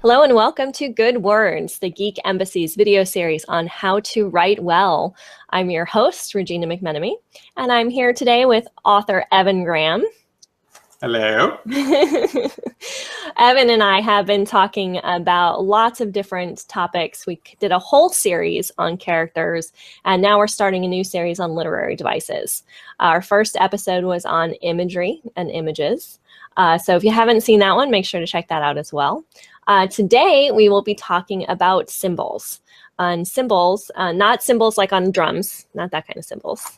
Hello and welcome to Good Words, the Geek Embassy's video series on how to write well. I'm your host, Regina McMenemy, and I'm here today with author Evan Graham. Hello. Evan and I have been talking about lots of different topics. We did a whole series on characters, and now we're starting a new series on literary devices. Our first episode was on imagery and images. So if you haven't seen that one, make sure to check that out as well. Today, we will be talking about symbols. And symbols, not symbols like on drums, not that kind of symbols.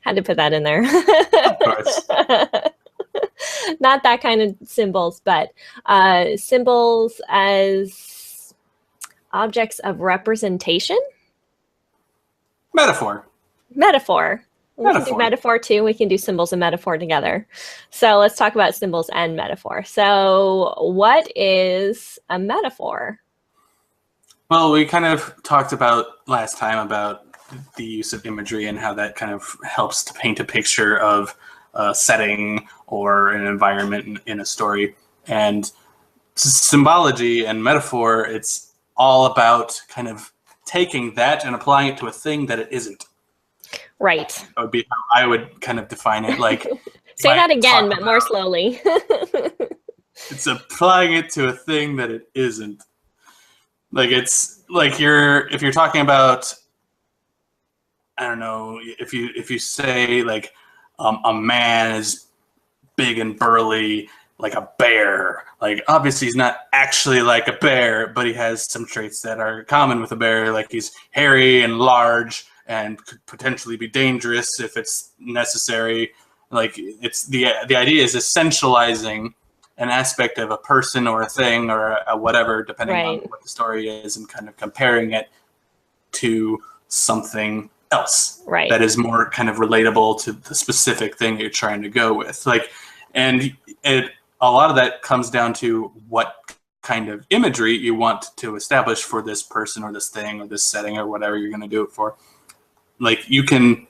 Had to put that in there. Of course. Not that kind of symbols, but symbols as objects of representation. Metaphor. We can do metaphor too. We can do symbols and metaphor together. So let's talk about symbols and metaphor. So what is a metaphor? Well, we kind of talked about last time about the use of imagery and how that kind of helps to paint a picture of a setting or an environment in a story. And symbology and metaphor, it's all about kind of taking that and applying it to a thing that it isn't. Right. That would be how I would kind of define it. Like, say that again, but more slowly. It's applying it to a thing that it isn't. Like, it's like if you're talking about, I don't know, if you say like a man is big and burly like a bear, like obviously he's not actually like a bear, but he has some traits that are common with a bear, like he's hairy and large and could potentially be dangerous if it's necessary. Like, it's the idea is essentializing an aspect of a person or a thing or a whatever, depending on what the story is, and kind of comparing it to something else that is more kind of relatable to the specific thing you're trying to go with. Like, and a lot of that comes down to what kind of imagery you want to establish for this person or this thing or this setting or whatever you're going to do it for. Like, you could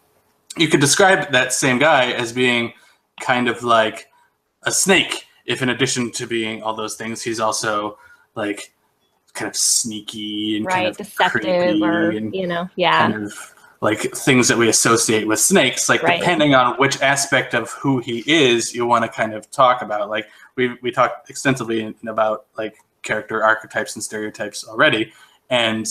describe that same guy as being kind of like a snake, if in addition to being all those things, he's also like kind of sneaky and kind of deceptive, creepy, or and kind of like things that we associate with snakes. Like, depending on which aspect of who he is, you want to kind of talk about. Like, we talked extensively about like character archetypes and stereotypes already, and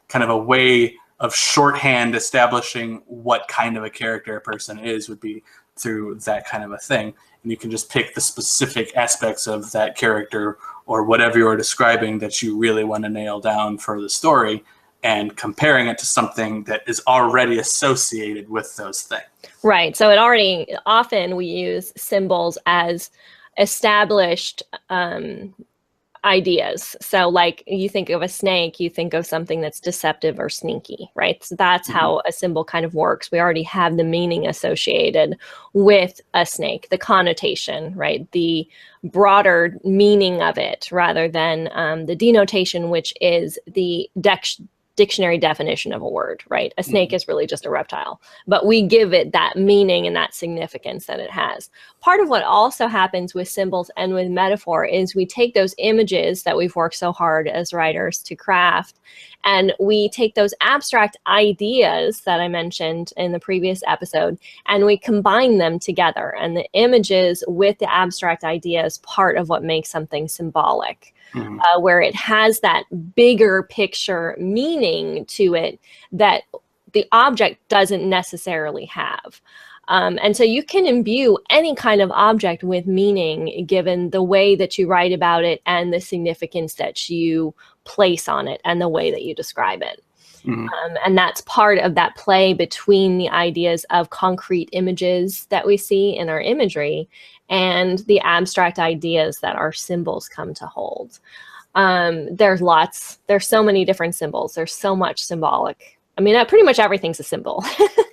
kind of a way of shorthand establishing what kind of a character a person is would be through that kind of a thing. And you can just pick the specific aspects of that character or whatever you're describing that you really want to nail down for the story, and comparing it to something that is already associated with those things. Right. So often we use symbols as established ideas. So like, you think of a snake, you think of something that's deceptive or sneaky, right? So that's how a symbol kind of works. We already have the meaning associated with a snake, the connotation, right? The broader meaning of it, rather than the denotation, which is the dictionary definition of a word, right? A snake is really just a reptile, but we give it that meaning and that significance that it has. Part of what also happens with symbols and with metaphor is we take those images that we've worked so hard as writers to craft, and we take those abstract ideas that I mentioned in the previous episode, and we combine them together. And the images with the abstract ideas is part of what makes something symbolic. Where it has that bigger picture meaning to it that the object doesn't necessarily have. And so you can imbue any kind of object with meaning given the way that you write about it and the significance that you place on it and the way that you describe it. And that's part of that play between the ideas of concrete images that we see in our imagery and the abstract ideas that our symbols come to hold. There's so many different symbols. There's so much symbolic. I mean, pretty much everything's a symbol.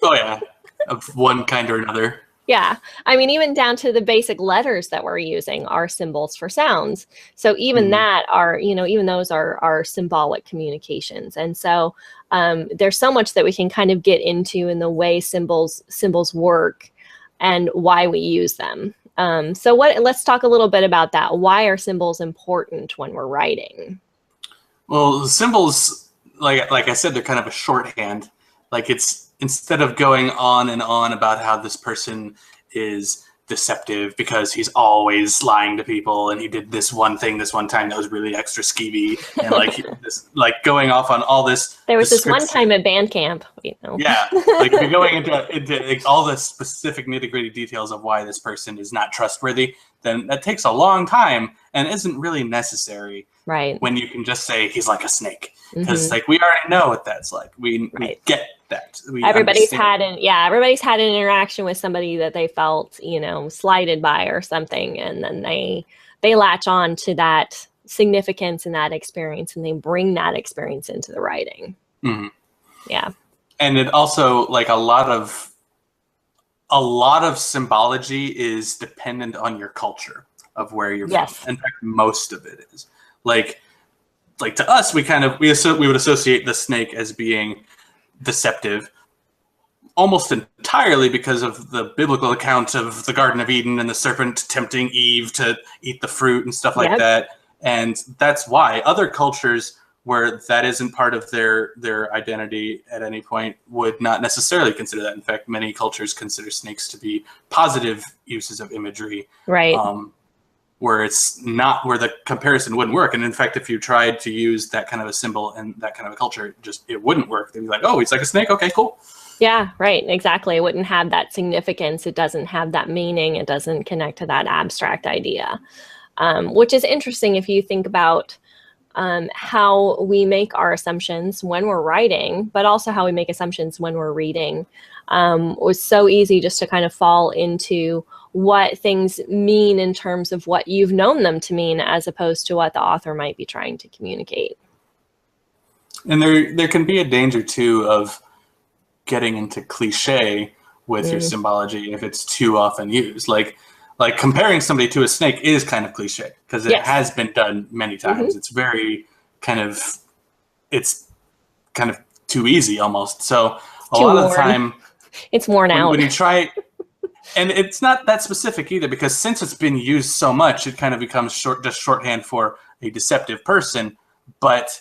Oh yeah, of one kind or another. Yeah. I mean, even down to the basic letters that we're using are symbols for sounds. So even that are, even those are symbolic communications. And so there's so much that we can kind of get into in the way symbols work and why we use them. So let's talk a little bit about that. Why are symbols important when we're writing? Well, symbols, like I said, they're kind of a shorthand. Like, it's, instead of going on and on about how this person is deceptive because he's always lying to people and he did this one thing this one time that was really extra skeevy, and like going off on all this. There was this one time at band camp, you know. Yeah, like if you're going into like all the specific nitty-gritty details of why this person is not trustworthy, then that takes a long time and isn't really necessary. Right. When you can just say he's like a snake, because like we already know what that's like. We get that. Everybody's had an interaction with somebody that they felt, you know, slighted by or something, and then they latch on to that significance and that experience, and they bring that experience into the writing. Yeah. And it also, like, a lot of symbology is dependent on your culture of where you're from. In fact, most of it is. Like to us, we would associate the snake as being deceptive almost entirely because of the biblical account of the Garden of Eden and the serpent tempting Eve to eat the fruit and stuff like that. And that's why other cultures where that isn't part of their identity at any point would not necessarily consider that. In fact, many cultures consider snakes to be positive uses of imagery. Right. Where it's not, where the comparison wouldn't work. And in fact, if you tried to use that kind of a symbol and that kind of a culture, it wouldn't work. They'd be like, oh, he's like a snake. Okay, cool. Yeah, right. Exactly. It wouldn't have that significance. It doesn't have that meaning. It doesn't connect to that abstract idea, which is interesting if you think about how we make our assumptions when we're writing, but also how we make assumptions when we're reading. It was so easy just to kind of fall into what things mean in terms of what you've known them to mean, as opposed to what the author might be trying to communicate. And there can be a danger too of getting into cliche with your symbology if it's too often used. Like comparing somebody to a snake is kind of cliche because it has been done many times. It's very it's kind of too easy almost. So a lot of the time it's worn out. When you try, and it's not that specific either, because since it's been used so much, it kind of becomes just shorthand for a deceptive person. But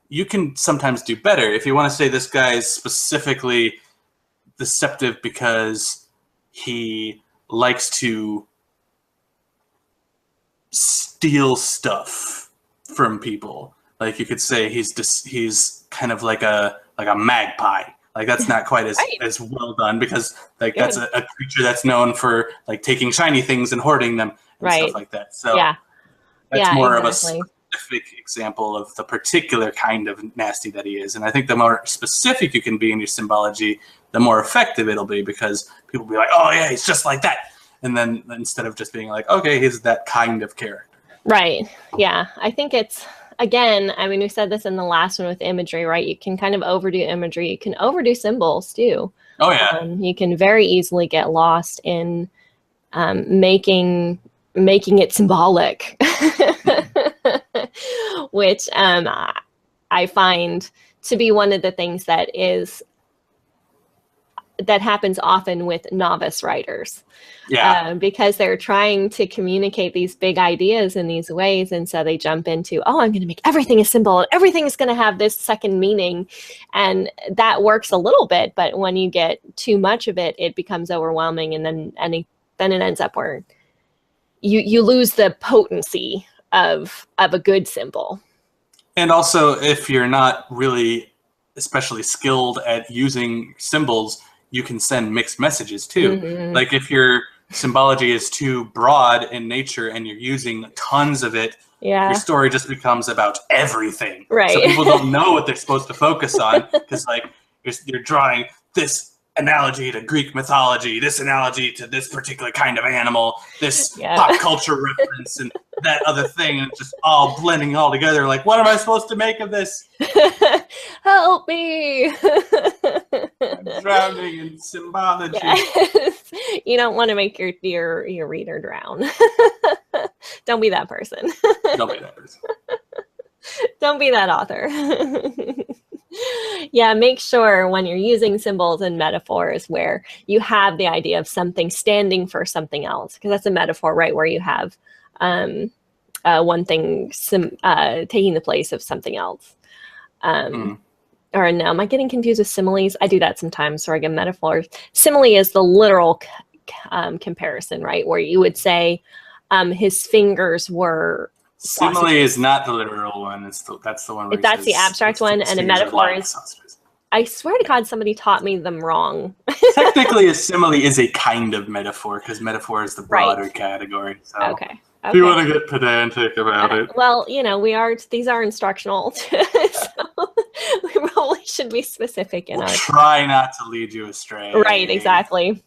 you can sometimes do better. If you want to say this guy is specifically deceptive because he likes to steal stuff from people, like you could say he's kind of like a magpie. Like that's not quite as well done, because like that's a creature that's known for like taking shiny things and hoarding them and stuff like that. So that's more of a specific example of the particular kind of nasty that he is. And I think the more specific you can be in your symbology, the more effective it'll be, because people will be like, oh yeah, he's just like that. And then instead of just being like, okay, he's that kind of character. Right. Yeah. I think it's, again, I mean, we said this in the last one with imagery, right? You can kind of overdo imagery. You can overdo symbols too. Oh yeah. You can very easily get lost in making it symbolic, which I find to be one of the things that happens often with novice writers. Yeah. Because they're trying to communicate these big ideas in these ways. And so they jump into, oh, I'm going to make everything a symbol and everything's going to have this second meaning. And that works a little bit. But when you get too much of it, it becomes overwhelming. And then it ends up where you lose the potency of a good symbol. And also, if you're not really especially skilled at using symbols, you can send mixed messages too. Like if your symbology is too broad in nature and you're using tons of it, your story just becomes about everything. Right. So people don't know what they're supposed to focus on, because like you're drawing this analogy to Greek mythology, this analogy to this particular kind of animal, this pop culture reference and that other thing, and just all blending all together. Like, what am I supposed to make of this? Help me. I'm drowning in symbology. Yes. You don't want to make your reader drown. Don't be that person. Don't be that person. Don't be that author. Yeah, make sure when you're using symbols and metaphors where you have the idea of something standing for something else, because that's a metaphor, right? Where you have one thing taking the place of something else. Or no, am I getting confused with similes? I do that sometimes, where I get metaphors. Simile is the literal comparison, right? Where you would say his fingers were Simile sausages. is not the literal one. That's the one where That's the abstract one, and a metaphor is. Sausages. I swear to God, somebody taught me them wrong. Technically, a simile is a kind of metaphor because metaphor is the broader category. So Okay. If you want to get pedantic about it. Well, these are instructional, so we probably should be specific in we'll our. Try not to lead you astray. Right, exactly.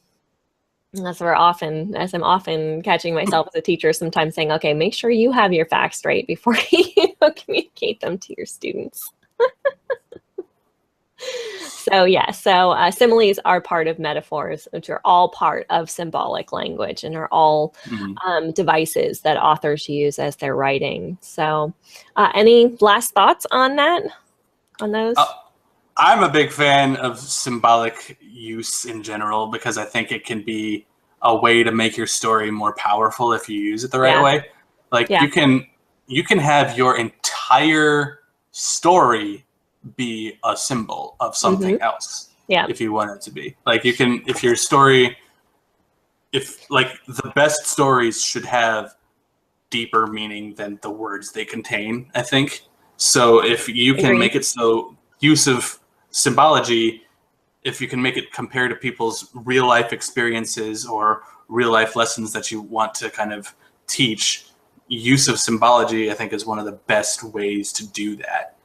As I'm often catching myself as a teacher sometimes saying, okay, make sure you have your facts straight before you communicate them to your students. So similes are part of metaphors, which are all part of symbolic language and are all devices that authors use as they're writing. So any last thoughts on those? I'm a big fan of symbolic use in general because I think it can be a way to make your story more powerful if you use it the right way. Like you can have your entire story be a symbol of something else. Yeah. If you want it to be. Like you can, if your story, if like the best stories should have deeper meaning than the words they contain, I think. So if you can make it so use of symbology, if you can make it compare to people's real life experiences or real life lessons that you want to kind of teach, use of symbology, I think, is one of the best ways to do that.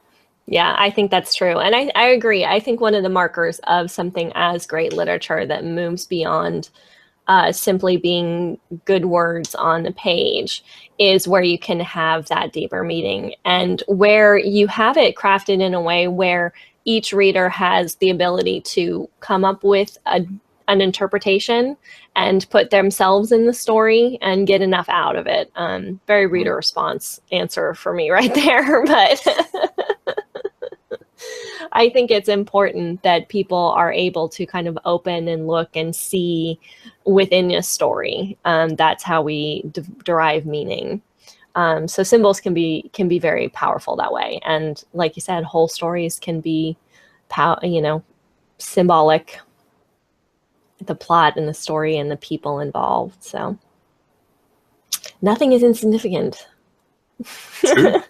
Yeah, I think that's true. And I agree. I think one of the markers of something as great literature that moves beyond simply being good words on the page is where you can have that deeper meaning and where you have it crafted in a way where each reader has the ability to come up with an interpretation and put themselves in the story and get enough out of it. Very reader response answer for me right there, but I think it's important that people are able to kind of open and look and see within a story. That's how we derive meaning. So symbols can be very powerful that way. And like you said, whole stories can be, symbolic. The plot and the story and the people involved. So nothing is insignificant. True.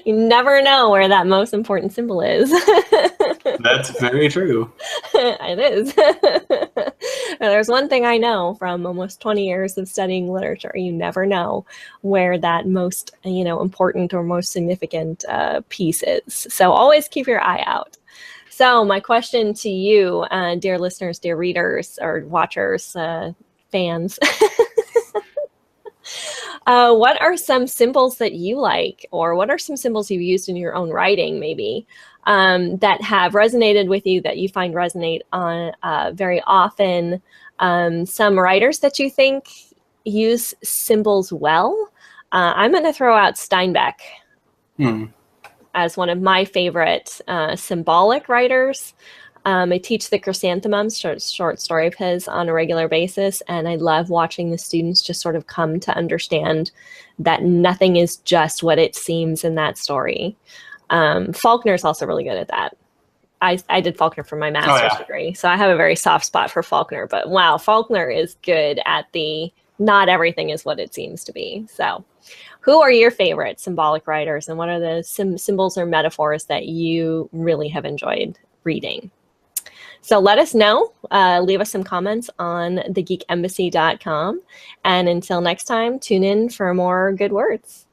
You never know where that most important symbol is. That's very true. It is. There's one thing I know from almost 20 years of studying literature. You never know where that most, important or most significant piece is. So always keep your eye out. So my question to you, dear listeners, dear readers, or watchers, fans, what are some symbols that you like, or what are some symbols you've used in your own writing, maybe, that have resonated with you, that you find resonate on very often? Some writers that you think use symbols well. I'm going to throw out Steinbeck as one of my favorite symbolic writers. I teach the Chrysanthemums, short story of his, on a regular basis, and I love watching the students just sort of come to understand that nothing is just what it seems in that story. Faulkner is also really good at that. I did Faulkner for my master's degree, so I have a very soft spot for Faulkner, but wow, Faulkner is good at the not everything is what it seems to be. So who are your favorite symbolic writers, and what are the symbols or metaphors that you really have enjoyed reading? So let us know. Leave us some comments on thegeekembassy.com. And until next time, tune in for more good words.